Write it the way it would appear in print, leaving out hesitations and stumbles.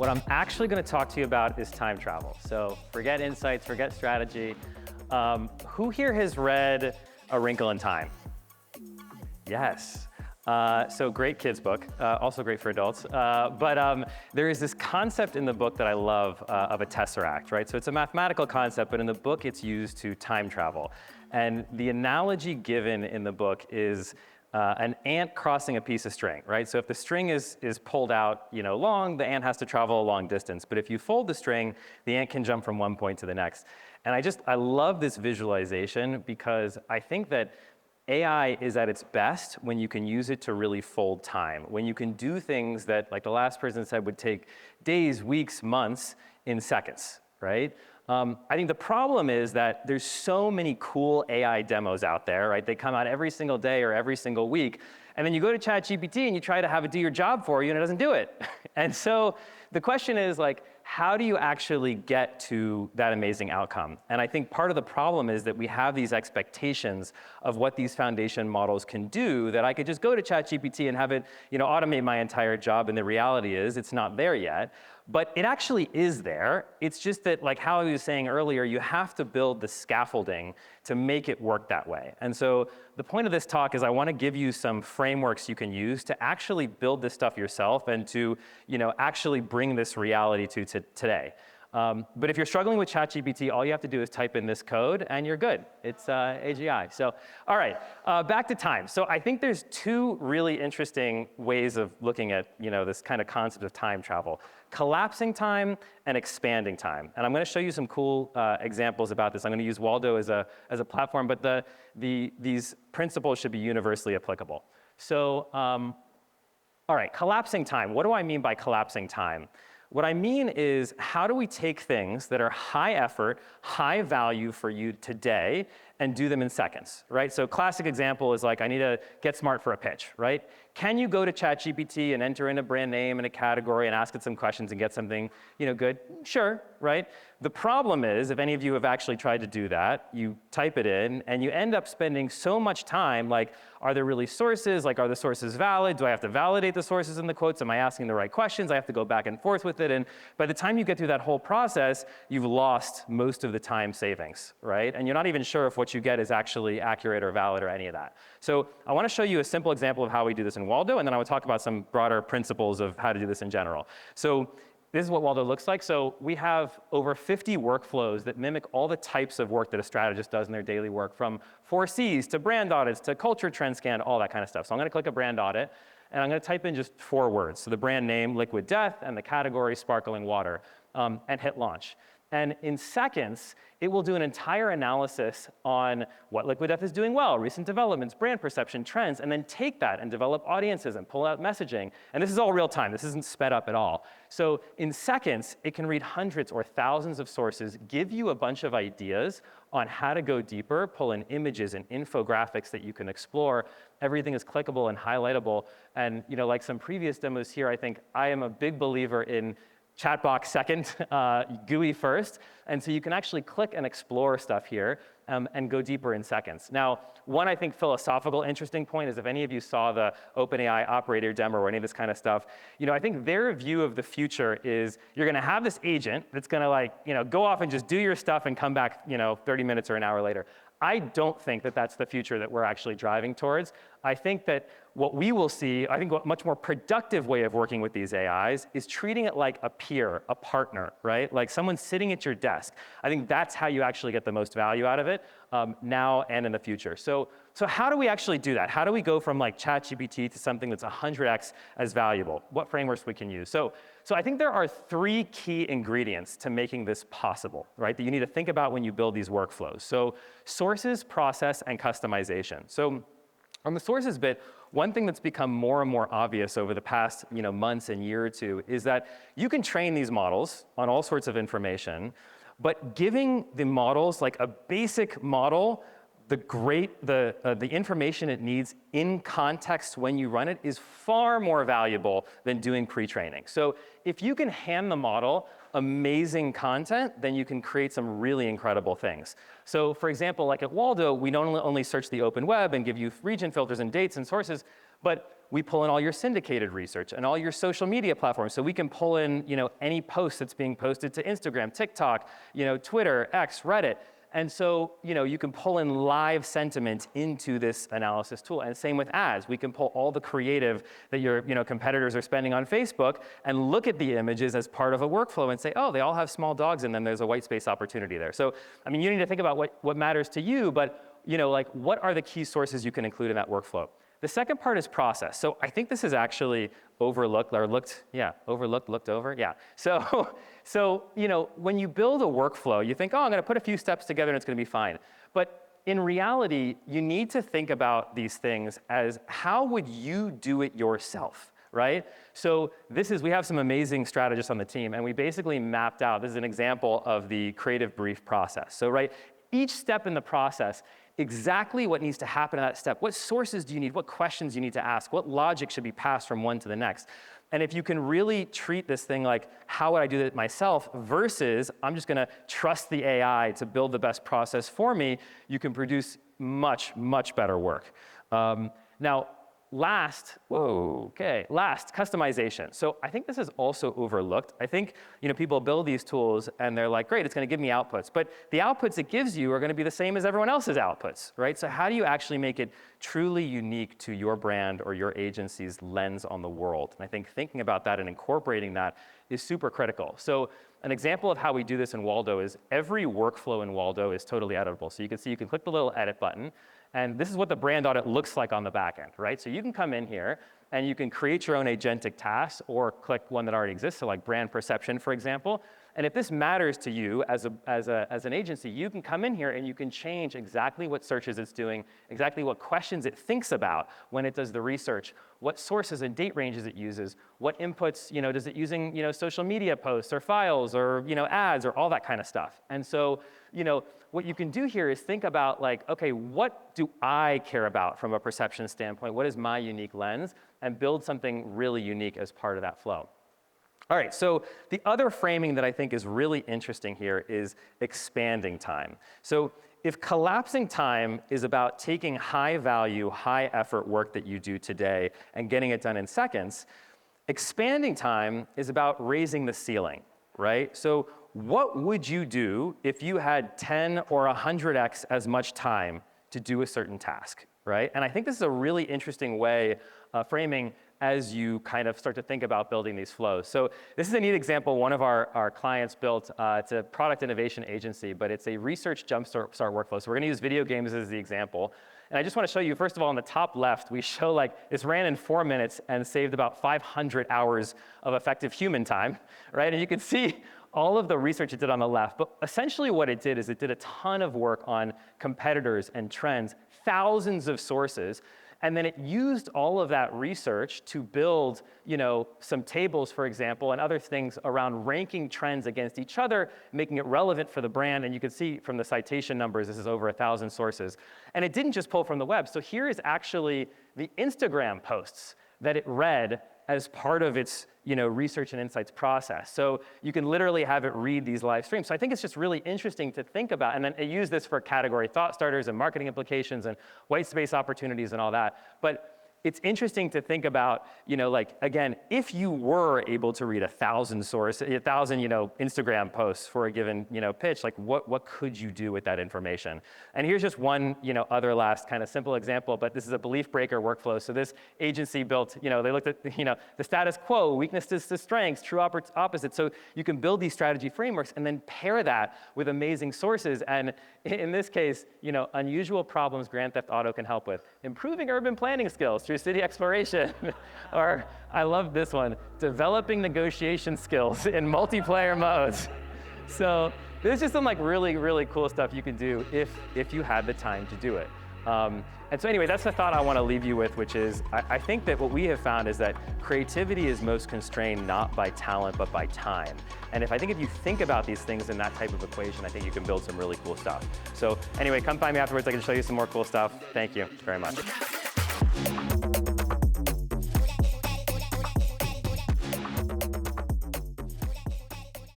What I'm actually going to talk to you about is time travel. So forget insights, forget strategy. Who here has read A Wrinkle in Time? Yes. So great kids book, also great for adults. But there is this concept in the book that I love of a tesseract, right? So it's a mathematical concept, but in the book it's used to time travel. And the analogy given in the book is an ant crossing a piece of string, right? So if the string is pulled out, long, the ant has to travel a long distance. But if you fold the string, the ant can jump from one point to the next. And I love this visualization because I think that AI is at its best when you can use it to really fold time, when you can do things that, like the last person said, would take days, weeks, months in seconds, right? I think the problem is that there's so many cool AI demos out there, right? They come out every single day or every single week, and then you go to ChatGPT and you try to have it do your job for you and it doesn't do it. And so the question is, like, how do you actually get to that amazing outcome? And I think part of the problem is that we have these expectations of what these foundation models can do, that I could just go to ChatGPT and have it, automate my entire job, and the reality is it's not there yet. But it actually is there. It's just that, like how I was saying earlier, you have to build the scaffolding to make it work that way. And so the point of this talk is I want to give you some frameworks you can use to actually build this stuff yourself and to, actually bring this reality to today. But if you're struggling with ChatGPT, all you have to do is type in this code and you're good. It's AGI. So, all right, back to time. So I think there's two really interesting ways of looking at, this kind of concept of time travel: collapsing time and expanding time. And I'm going to show you some cool examples about this. I'm going to use Waldo as a platform, but these principles should be universally applicable. So, all right, collapsing time. What do I mean by collapsing time? What I mean is, how do we take things that are high effort, high value for you today and do them in seconds, right? So classic example is like, I need to get smart for a pitch, right? Can you go to ChatGPT and enter in a brand name and a category and ask it some questions and get something, good? Sure, right? The problem is, if any of you have actually tried to do that, you type it in and you end up spending so much time, like, are there really sources? Like, are the sources valid? Do I have to validate the sources in the quotes? Am I asking the right questions? I have to go back and forth with it. And by the time you get through that whole process, you've lost most of the time savings, right? And you're not even sure if what you get is actually accurate or valid or any of that. So I want to show you a simple example of how we do this in Waldo, and then I will talk about some broader principles of how to do this in general. So this is what Waldo looks like. So we have over 50 workflows that mimic all the types of work that a strategist does in their daily work, from 4Cs to brand audits to culture trend scan, all that kind of stuff. So I'm going to click a brand audit, and I'm going to type in just 4 words. So the brand name, Liquid Death, and the category, sparkling water, and hit launch. And in seconds, it will do an entire analysis on what Liquid Death is doing well, recent developments, brand perception, trends, and then take that and develop audiences and pull out messaging. And this is all real time. This isn't sped up at all. So in seconds, it can read hundreds or thousands of sources, give you a bunch of ideas on how to go deeper, pull in images and infographics that you can explore. Everything is clickable and highlightable. And like some previous demos here, I think I am a big believer in Chatbox second, GUI first. And so you can actually click and explore stuff here and go deeper in seconds. Now, one, I think, philosophical interesting point is, if any of you saw the OpenAI operator demo or any of this kind of stuff, I think their view of the future is you're going to have this agent that's going to go off and just do your stuff and come back 30 minutes or an hour later. I don't think that that's the future that we're actually driving towards. I think that what we will see, I think a much more productive way of working with these AIs is treating it like a peer, a partner, right? Like someone sitting at your desk. I think that's how you actually get the most value out of it now and in the future. So how do we actually do that? How do we go from like ChatGPT to something that's 100x as valuable? What frameworks we can use? So I think there are 3 key ingredients to making this possible, right? That you need to think about when you build these workflows. So sources, process, and customization. So on the sources bit, one thing that's become more and more obvious over the past months and year or two is that you can train these models on all sorts of information, but giving the models like a basic model, the information it needs in context when you run it is far more valuable than doing pre-training. So if you can hand the model amazing content, then you can create some really incredible things. So for example, like at Waldo, we don't only search the open web and give you region filters and dates and sources, but we pull in all your syndicated research and all your social media platforms. So we can pull in, any post that's being posted to Instagram, TikTok, Twitter, X, Reddit. And so, you can pull in live sentiment into this analysis tool. And same with ads. We can pull all the creative that your competitors are spending on Facebook and look at the images as part of a workflow and say, oh, they all have small dogs in them. There's a white space opportunity there. So, you need to think about what matters to you, but, what are the key sources you can include in that workflow? The second part is process. So I think this is actually overlooked or looked over, yeah. So when you build a workflow, you think, oh, I'm gonna put a few steps together and it's gonna be fine. But in reality, you need to think about these things as how would you do it yourself, right? So we have some amazing strategists on the team, and we basically mapped out, this is an example of the creative brief process. So each step in the process, exactly what needs to happen in that step. What sources do you need? What questions you need to ask? What logic should be passed from one to the next? And if you can really treat this thing like, how would I do it myself versus I'm just gonna trust the AI to build the best process for me, you can produce much, much better work. Now, last, customization. So I think this is also overlooked. I think people build these tools and they're like, great, it's gonna give me outputs. But the outputs it gives you are gonna be the same as everyone else's outputs, right? So how do you actually make it truly unique to your brand or your agency's lens on the world? And I think thinking about that and incorporating that is super critical. So an example of how we do this in Waldo is every workflow in Waldo is totally editable. So you can click the little edit button, and this is what the brand audit looks like on the back end, right? So you can come in here and you can create your own agentic tasks or click one that already exists, so like brand perception, for example. And if this matters to you as an agency, you can come in here and you can change exactly what searches it's doing, exactly what questions it thinks about when it does the research, what sources and date ranges it uses, what inputs, does it using, social media posts or files or, ads or all that kind of stuff. And so, what you can do here is think about like, okay, what do I care about from a perception standpoint? What is my unique lens? And build something really unique as part of that flow. All right, so the other framing that I think is really interesting here is expanding time. So if collapsing time is about taking high value, high effort work that you do today and getting it done in seconds, expanding time is about raising the ceiling, right? So what would you do if you had 10 or 100x as much time to do a certain task, right? And I think this is a really interesting way of framing as you kind of start to think about building these flows. So this is a neat example one of our clients built. It's a product innovation agency, but it's a research jumpstart workflow. So we're gonna use video games as the example. And I just wanna show you, first of all, on the top left, we show like, this ran in 4 minutes and saved about 500 hours of effective human time, right? And you can see all of the research it did on the left. But essentially what it did is it did a ton of work on competitors and trends, thousands of sources. And then it used all of that research to build, some tables, for example, and other things around ranking trends against each other, making it relevant for the brand. And you can see from the citation numbers, this is over 1,000 sources. And it didn't just pull from the web. So here is actually the Instagram posts that it read as part of its research and insights process. So you can literally have it read these live streams. So I think it's just really interesting to think about, and then it used this for category thought starters and marketing implications and white space opportunities and all that. But it's interesting to think about, again, if you were able to read 1,000 Instagram posts for a given, pitch, like what could you do with that information? And here's just one, other last kind of simple example, but this is a belief breaker workflow. So this agency built, they looked at, the status quo, weaknesses to strengths, true opposites. So you can build these strategy frameworks and then pair that with amazing sources. And in this case, unusual problems Grand Theft Auto can help with, improving urban planning skills through city exploration. Or I love this one, developing negotiation skills in multiplayer modes. So there's just some really, really cool stuff you can do if you had the time to do it. And so anyway, that's the thought I want to leave you with, which is I think that what we have found is that creativity is most constrained not by talent, but by time. And I think if you think about these things in that type of equation, I think you can build some really cool stuff. So anyway, come find me afterwards. I can show you some more cool stuff. Thank you very much.